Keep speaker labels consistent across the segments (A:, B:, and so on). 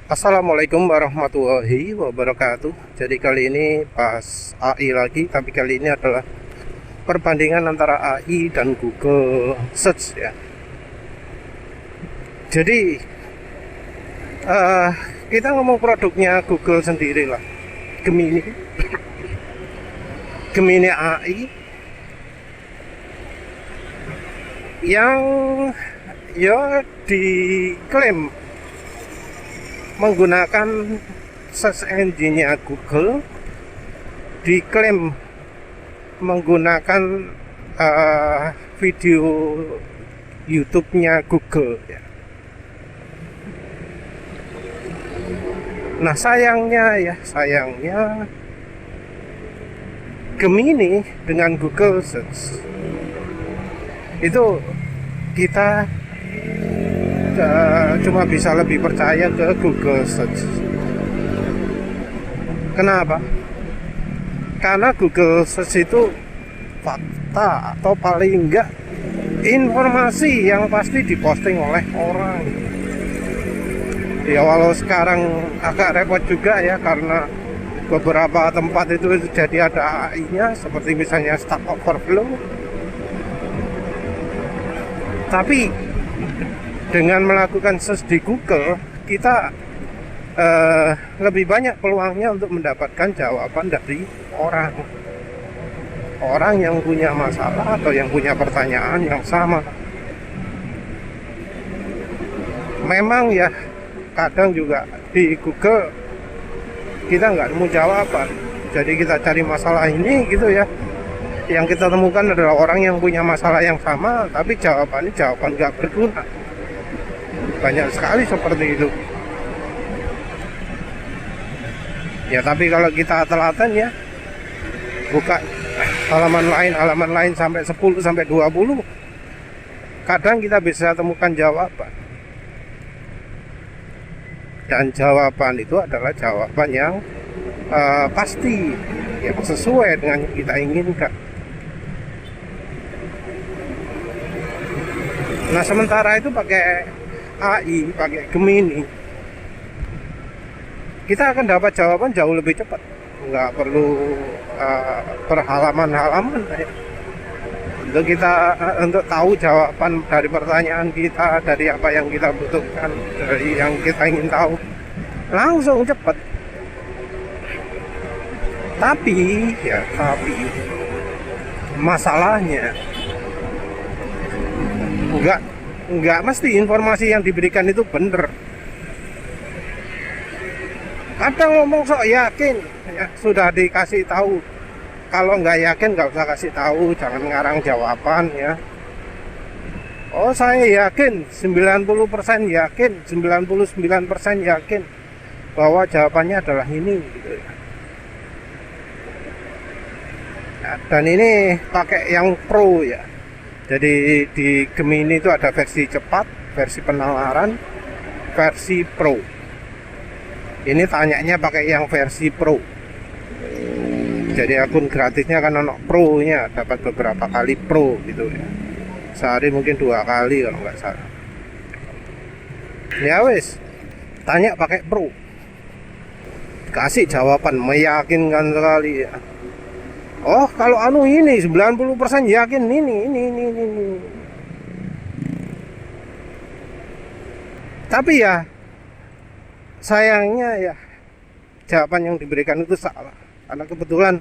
A: Assalamualaikum warahmatullahi wabarakatuh. Jadi kali ini pas AI lagi, tapi kali ini adalah perbandingan antara AI dan Google Search ya. Jadi kita ngomong produknya Google sendiri lah, Gemini, Gemini AI yang ya diklaim menggunakan search engine-nya Google, diklaim menggunakan video YouTube-nya Google ya. Nah sayangnya Gemini dengan Google Search itu kita cuma bisa lebih percaya ke Google Search. Kenapa? Karena Google Search itu fakta atau paling enggak informasi yang pasti diposting oleh orang. Ya walau sekarang agak repot juga ya, karena beberapa tempat itu jadi ada AI-nya, seperti misalnya Stack Overflow. Tapi dengan melakukan search di Google, kita lebih banyak peluangnya untuk mendapatkan jawaban dari orang yang punya masalah atau yang punya pertanyaan yang sama. Memang ya kadang juga di Google kita nggak nemu jawaban, jadi kita cari masalah ini gitu ya. Yang kita temukan adalah orang yang punya masalah yang sama, tapi jawaban nggak berguna. Banyak sekali seperti itu ya. Tapi kalau kita telaten ya, buka halaman lain sampai 10 sampai 20, kadang kita bisa temukan jawaban, dan jawaban itu adalah jawaban yang pasti, yang sesuai dengan yang kita inginkan. Nah sementara itu pakai AI, pakai Gemini, kita akan dapat jawaban jauh lebih cepat, nggak perlu berhalaman-halaman ya. Untuk tahu jawaban dari pertanyaan kita, dari apa yang kita butuhkan, dari yang kita ingin tahu, langsung cepat. Tapi masalahnya nggak mesti informasi yang diberikan itu benar. Kadang ngomong sok yakin ya, sudah dikasih tahu. Kalau nggak yakin nggak usah kasih tahu, jangan ngarang jawaban ya. Oh saya yakin, 90% yakin, 99% yakin bahwa jawabannya adalah ini gitu ya. Nah, dan ini pakai yang pro ya. Jadi di Gemini itu ada versi cepat, versi penalaran, versi pro. Ini tanyanya pakai yang versi pro. Jadi akun gratisnya kan ono pro-nya, dapat beberapa kali pro gitu ya. Sehari mungkin 2 kali kalau nggak salah. Ya wes, tanya pakai pro, kasih jawaban meyakinkan sekali ya. Oh kalau ini 90% yakin ini. Tapi ya sayangnya ya jawaban yang diberikan itu salah, karena kebetulan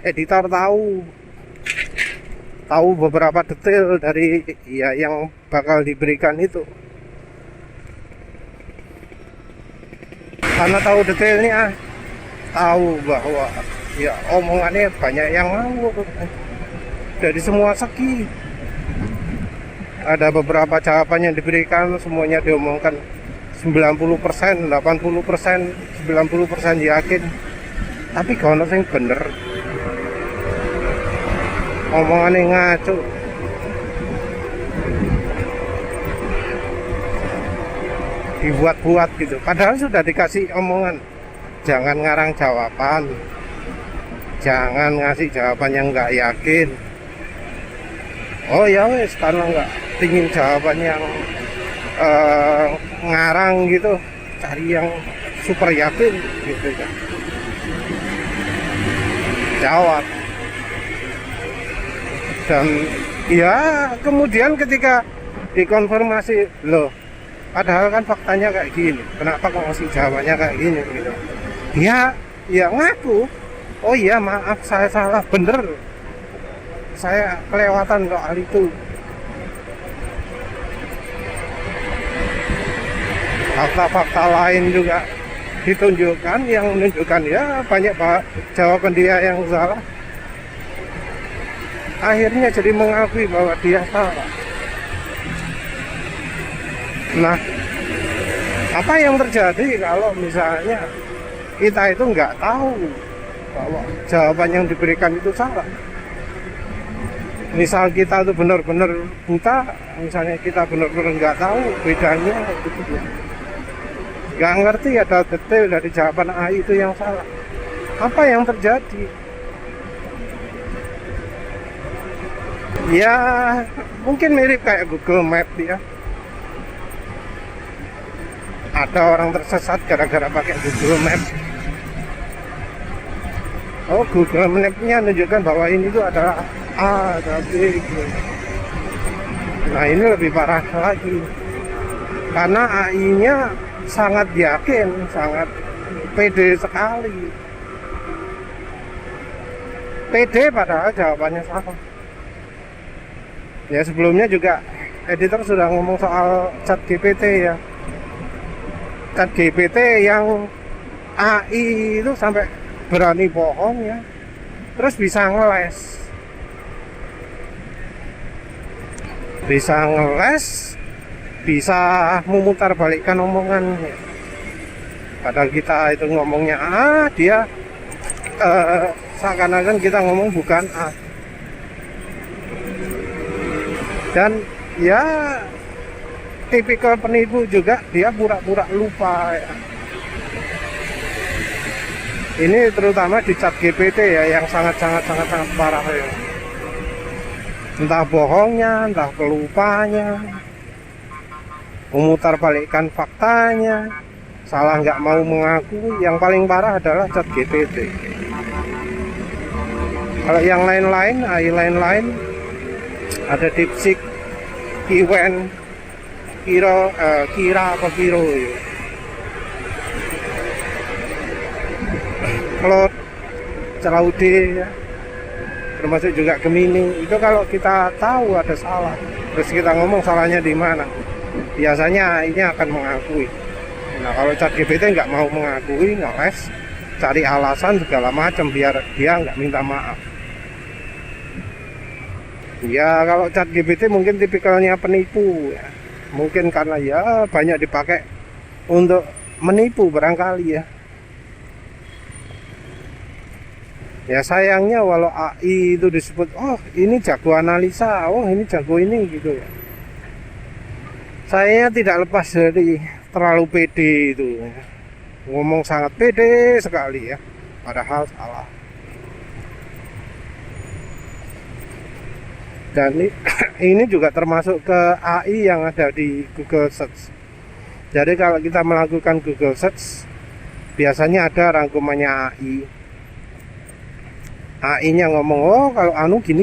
A: editor tahu beberapa detail dari ya yang bakal diberikan itu. Karena tahu detailnya, tahu bahwa ya omongannya banyak yang ngawur dari semua segi. Ada beberapa jawaban yang diberikan, semuanya diomongkan 90%, 80%, 90% yakin. Tapi kalau yang bener, omongannya ngaco. Dibuat-buat gitu. Padahal sudah dikasih omongan, jangan ngarang jawaban, jangan ngasih jawaban yang nggak yakin. Oh ya wes, karena nggak pingin jawaban yang ngarang gitu, cari yang super yakin gitu kan, jawab. Dan ya kemudian ketika dikonfirmasi, loh padahal kan faktanya kayak gini, kenapa kok masih jawabannya kayak gini gitu, ya ngaku, oh iya maaf saya salah, bener saya kelewatan soal itu. Fakta-fakta lain juga ditunjukkan yang menunjukkan ya banyak jawaban dia yang salah. Akhirnya jadi mengakui bahwa dia salah. Nah, apa yang terjadi kalau misalnya kita itu nggak tahu bahwa jawaban yang diberikan itu salah? Misal kita itu benar-benar buta, misalnya kita benar-benar nggak tahu bedanya gitu, nggak ngerti ada detail dari jawaban AI itu yang salah. Apa yang terjadi? Ya mungkin mirip kayak Google Map ya. Ada orang tersesat gara-gara pakai Google Map. Oh, Google Map-nya menunjukkan bahwa ini tuh adalah A, ada B gitu. Nah ini lebih parah lagi, karena AI-nya sangat yakin, sangat pede sekali. Pede padahal jawabannya salah. Ya sebelumnya juga editor sudah ngomong soal ChatGPT ya. ChatGPT yang AI itu sampai berani bohong ya. Terus bisa ngeles. Bisa memutar balikkan omongan. Padahal kita itu ngomongnya A, dia seakan-akan kita ngomong bukan A. Dan ya tipikal penipu juga, dia pura-pura lupa ya. Ini terutama di ChatGPT ya, yang sangat parah ya. Entah bohongnya, entah kelupanya, memutar balikkan faktanya, salah nggak mau mengakui. Yang paling parah adalah ChatGPT. Kalau yang lain-lain, AI lain-lain, ada DeepSeek, Kiwen, Kira apa Kiro ya. Claude, Claude ya, termasuk juga Gemini. Itu kalau kita tahu ada salah, terus kita ngomong salahnya di mana, biasanya ini akan mengakui. Nah kalau ChatGPT nggak mau mengakui, ngeles, cari alasan segala macam biar dia nggak minta maaf. Ya kalau ChatGPT mungkin tipikalnya penipu ya. Mungkin karena ya banyak dipakai untuk menipu barangkali ya. Ya sayangnya walau AI itu disebut, oh ini jago analisa, oh ini jago ini gitu ya. Saya tidak lepas dari terlalu pede itu ya. Ngomong sangat pede sekali ya, padahal salah. Dan ini juga termasuk ke AI yang ada di Google Search. Jadi kalau kita melakukan Google Search, biasanya ada rangkumannya AI. AI-nya ngomong, oh kalau anu gini.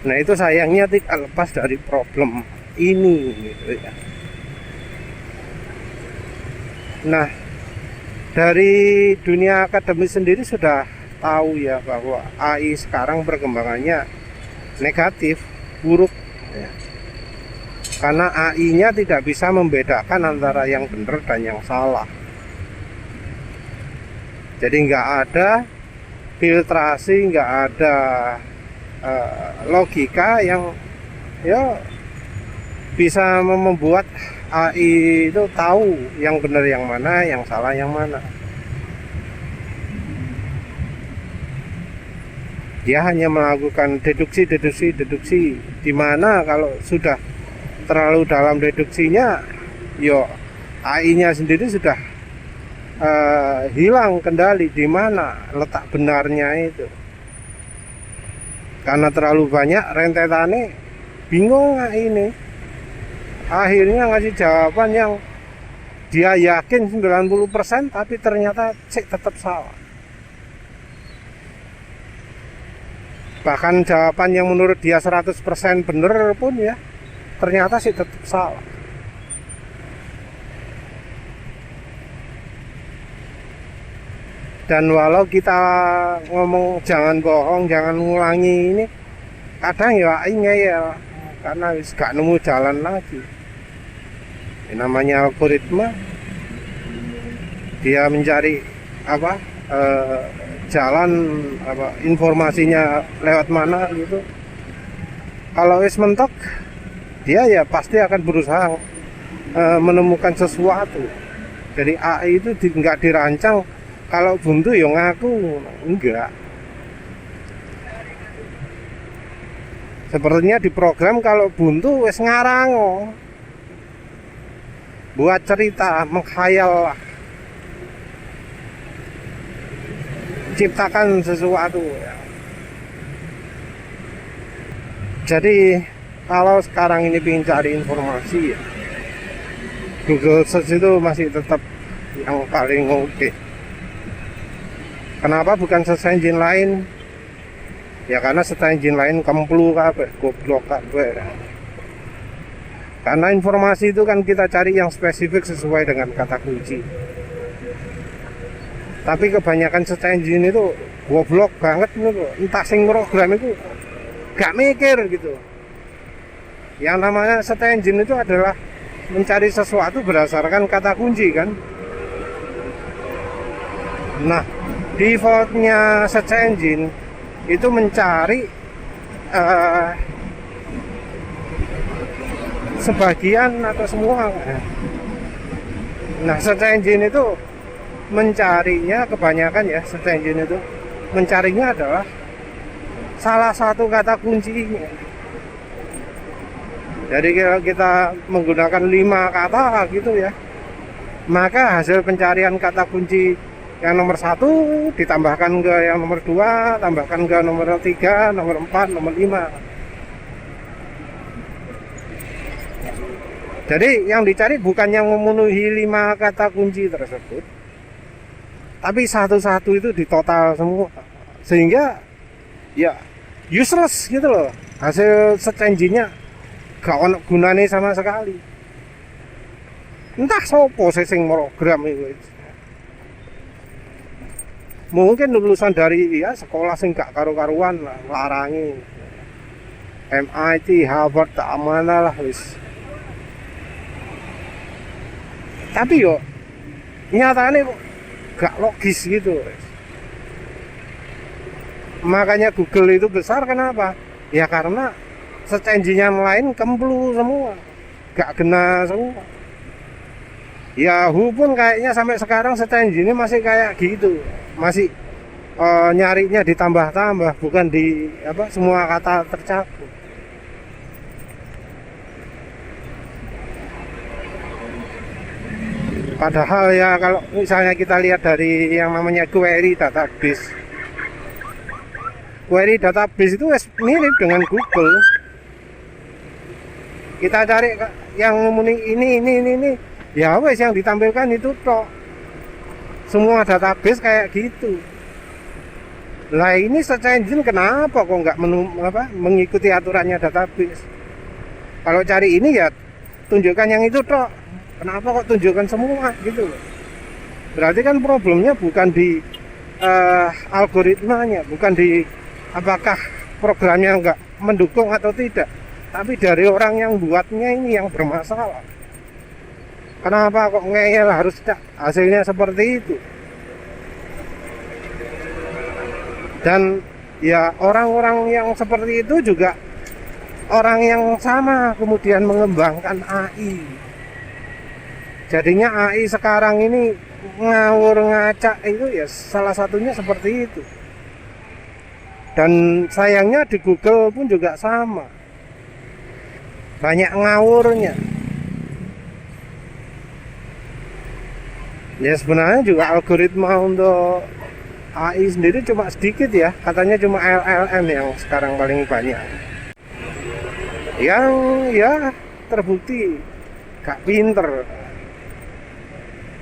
A: Nah itu sayangnya tidak lepas dari problem ini gitu ya. Nah dari dunia akademis sendiri sudah tahu ya bahwa AI sekarang perkembangannya negatif, buruk ya. Karena AI-nya tidak bisa membedakan antara yang benar dan yang salah. Jadi nggak ada filtrasi, nggak ada logika yang ya bisa membuat AI itu tahu yang benar yang mana, yang salah yang mana. Dia hanya melakukan deduksi, di mana kalau sudah terlalu dalam deduksinya, yo AI-nya sendiri sudah hilang kendali di mana letak benarnya itu. Karena terlalu banyak rentetannya, bingung AI ini. Akhirnya ngasih jawaban yang dia yakin 90% tapi ternyata tetap salah. Bahkan jawaban yang menurut dia 100% benar pun ya ternyata tetap salah. Dan walau kita ngomong jangan bohong, jangan ngulangi ini, kadang ya ngeyel karena gak nemu jalan lagi. Ini namanya algoritma, dia mencari jalan informasinya lewat mana gitu. Kalau wis mentok, dia ya pasti akan berusaha menemukan sesuatu. Jadi AI itu nggak dirancang kalau buntu ya ngaku, enggak. Sepertinya di program kalau buntu wis ngarang, buat cerita, menghayal, ciptakan sesuatu. Jadi kalau sekarang ini ingin cari informasi ya, Google Search itu masih tetap yang paling oke. Kenapa bukan search engine lain? Ya karena search engine lain kemplu kabeh, goblok kabeh. Karena informasi itu kan kita cari yang spesifik sesuai dengan kata kunci. Tapi kebanyakan search engine itu goblok banget gitu. Entah sing program itu gak mikir gitu. Yang namanya search engine itu adalah mencari sesuatu berdasarkan kata kunci kan. Nah, defaultnya search engine itu mencari sebagian atau semua. Nah, search engine itu mencarinya kebanyakan ya, search engine itu mencarinya adalah salah satu kata kuncinya. Jadi kalau kita menggunakan 5 kata gitu ya, maka hasil pencarian kata kunci yang nomor 1 ditambahkan ke yang nomor 2, tambahkan ke nomor 3, nomor 4, nomor 5. Jadi yang dicari bukan yang memenuhi 5 kata kunci tersebut, tapi satu-satu itu ditotal semua, sehingga ya useless gitu loh. Hasil search engine-nya gak ada gunanya sama sekali. Entah sopo sing program itu. Mungkin lulusan dari ya sekolah sing gak karu-karuan lah, larangi MIT, Harvard, tak mana lah wis. Tapi yo nyatanya gak logis gitu wis. Makanya Google itu besar kenapa? Ya karena search engine yang lain kemplu semua, gak kena semua. Yahoo pun kayaknya sampai sekarang search engine masih kayak gitu, masih nyarinya ditambah-tambah, bukan di semua kata tercakup. Padahal ya kalau misalnya kita lihat dari yang namanya query database itu mirip dengan Google. Kita cari yang ini ya wes yang ditampilkan itu toh. Semua database kayak gitu. Lah ini search engine kenapa kok nggak mengikuti aturannya database? Kalau cari ini ya tunjukkan yang itu toh. Kenapa kok tunjukkan semua gitu? Berarti kan problemnya bukan di algoritmanya, bukan di apakah programnya nggak mendukung atau tidak, tapi dari orang yang buatnya ini yang bermasalah. Kenapa kok ngeyel harus hasilnya seperti itu? Dan ya orang-orang yang seperti itu juga orang yang sama kemudian mengembangkan AI. Jadinya AI sekarang ini ngawur ngacak itu ya salah satunya seperti itu. Dan sayangnya di Google pun juga sama. Banyak ngawurnya. Ya sebenarnya juga algoritma untuk AI sendiri cuma sedikit ya. Katanya cuma LLM yang sekarang paling banyak. Yang ya terbukti gak pinter.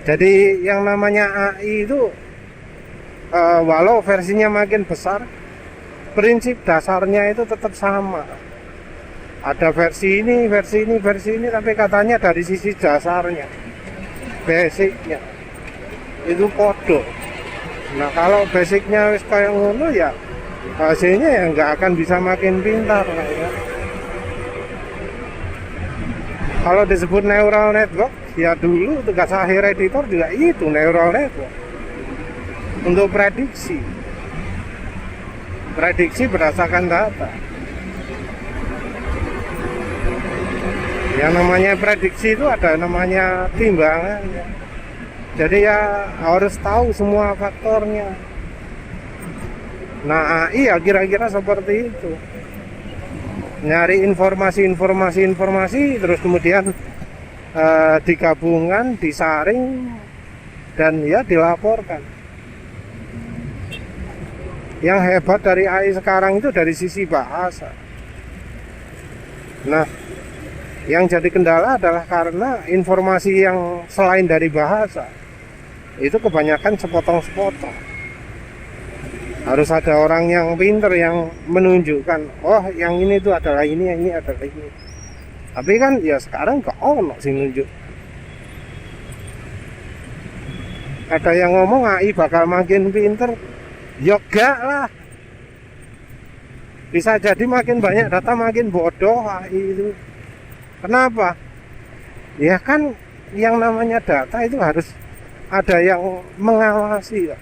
A: Jadi yang namanya AI itu walau versinya makin besar, prinsip dasarnya itu tetap sama. Ada versi ini, versi ini, versi ini, tapi katanya dari sisi dasarnya, basicnya itu podo. Nah kalau basicnya wis kayak ngono ya, hasilnya ya nggak akan bisa makin pintar ya. Kalau disebut neural network, ya dulu tugas akhir editor juga itu neural network untuk prediksi berdasarkan data. Yang namanya prediksi itu ada namanya timbangan ya. Jadi ya harus tahu semua faktornya. Nah AI ya kira-kira seperti itu, nyari informasi terus kemudian digabungkan, disaring, dan ya dilaporkan. Yang hebat dari AI sekarang itu dari sisi bahasa. Nah yang jadi kendala adalah karena informasi yang selain dari bahasa itu kebanyakan sepotong-sepotong. Harus ada orang yang pinter yang menunjukkan, oh yang ini itu adalah ini adalah ini. Tapi kan ya sekarang gak ono sih nunjuk. Ada yang ngomong AI bakal makin pinter, yoga lah. Bisa jadi makin banyak data makin bodoh AI itu. Kenapa? Ya kan yang namanya data itu harus ada yang mengawasi ya.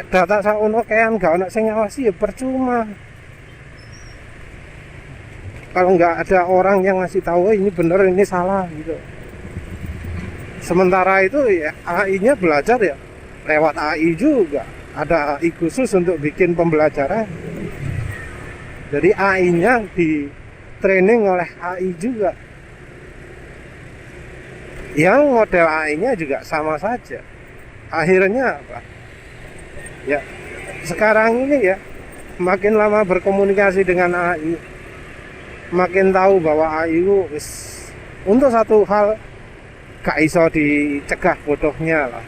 A: Data sauno kayak gak ono sing ngawasi ya percuma. Kalau nggak ada orang yang ngasih tahu ini bener ini salah gitu. Sementara itu ya AI-nya belajar ya lewat AI juga. Ada AI khusus untuk bikin pembelajaran. Jadi AI-nya di training oleh AI juga. Yang model AI-nya juga sama saja. Akhirnya apa? Ya, sekarang ini ya makin lama berkomunikasi dengan AI, makin tahu bahwa AI itu untuk satu hal gak iso dicegah bodohnya lah.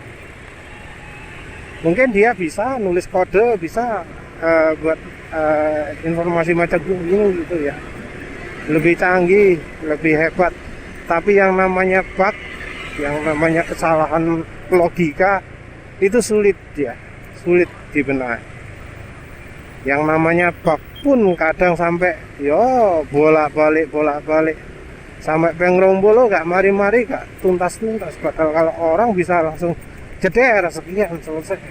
A: Mungkin dia bisa nulis kode, bisa buat informasi macam ini gitu ya. Lebih canggih, lebih hebat. Tapi yang namanya bug, yang namanya kesalahan logika itu sulit ya. Sulit dibenahi. Yang namanya bug pun kadang sampai bolak-balik sampai pengrombolo gak mari-mari gak tuntas-tuntas. Padahal kalau orang bisa langsung jeder sekian selesai.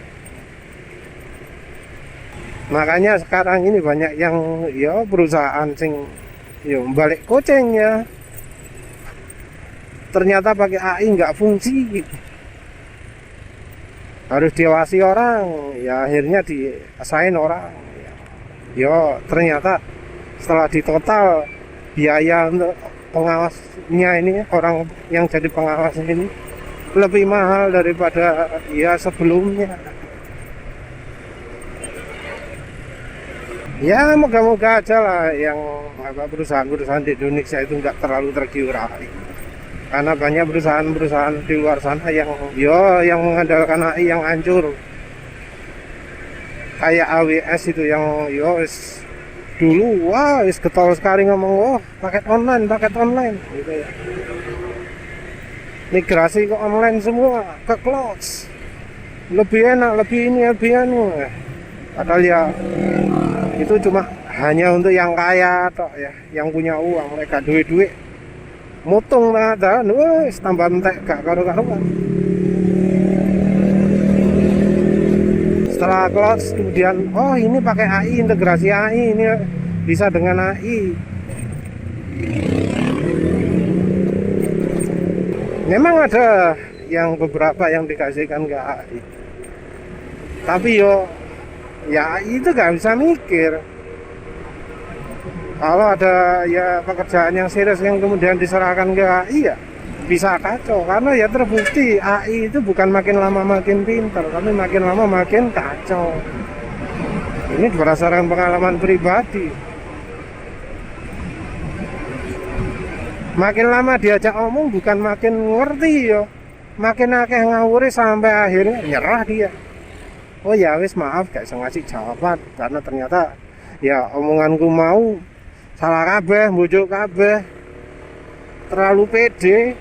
A: Makanya sekarang ini banyak yang perusahaan sing balik kucing ya. Ternyata pakai AI nggak fungsi. Harus diawasi orang, ya akhirnya diasain orang. Ternyata setelah ditotal biaya untuk pengawasnya ini, orang yang jadi pengawas ini lebih mahal daripada sebelumnya. Ya moga-moga aja lah yang perusahaan-perusahaan di Indonesia itu nggak terlalu tergiur-giur. Karena banyak perusahaan-perusahaan di luar sana yang mengandalkan AI yang hancur. Kayak AWS itu yang dulu getol sekali ngomong paket online gitu ya. Migrasi ke online semua, ke cloud. Lebih enak, lebih ini, lebih anu. Padahal ya itu cuma hanya untuk yang kaya toh ya, yang punya uang, mereka duit-duit. Mutung ada, tambah entek gak karu-karuan. Setelah cloud kemudian ini pakai AI, integrasi AI, ini bisa dengan AI. Memang ada yang beberapa yang dikasihkan ke AI. Tapi AI itu gak bisa mikir. Kalau ada pekerjaan yang serius yang kemudian diserahkan ke AI ya bisa kacau. Karena terbukti AI itu bukan makin lama makin pintar, tapi makin lama makin kacau. Ini berdasarkan pengalaman pribadi. Makin lama diajak omong bukan makin ngerti makin akeh ngawuri sampai akhirnya nyerah dia. Oh ya wis, maaf gak bisa ngasih jawaban karena ternyata ya omonganku mau salah kabeh, bujuk kabeh, terlalu pede.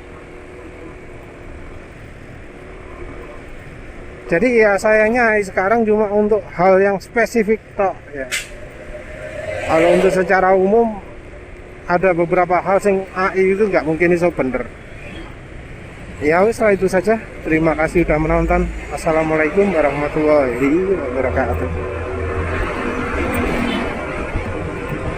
A: Jadi ya sayangnya sekarang cuma untuk hal yang spesifik tok ya. Kalau untuk secara umum ada beberapa hal yang AI itu nggak mungkin iso bener. Ya wis lah, itu saja. Terima kasih sudah menonton. Assalamualaikum warahmatullahi wabarakatuh.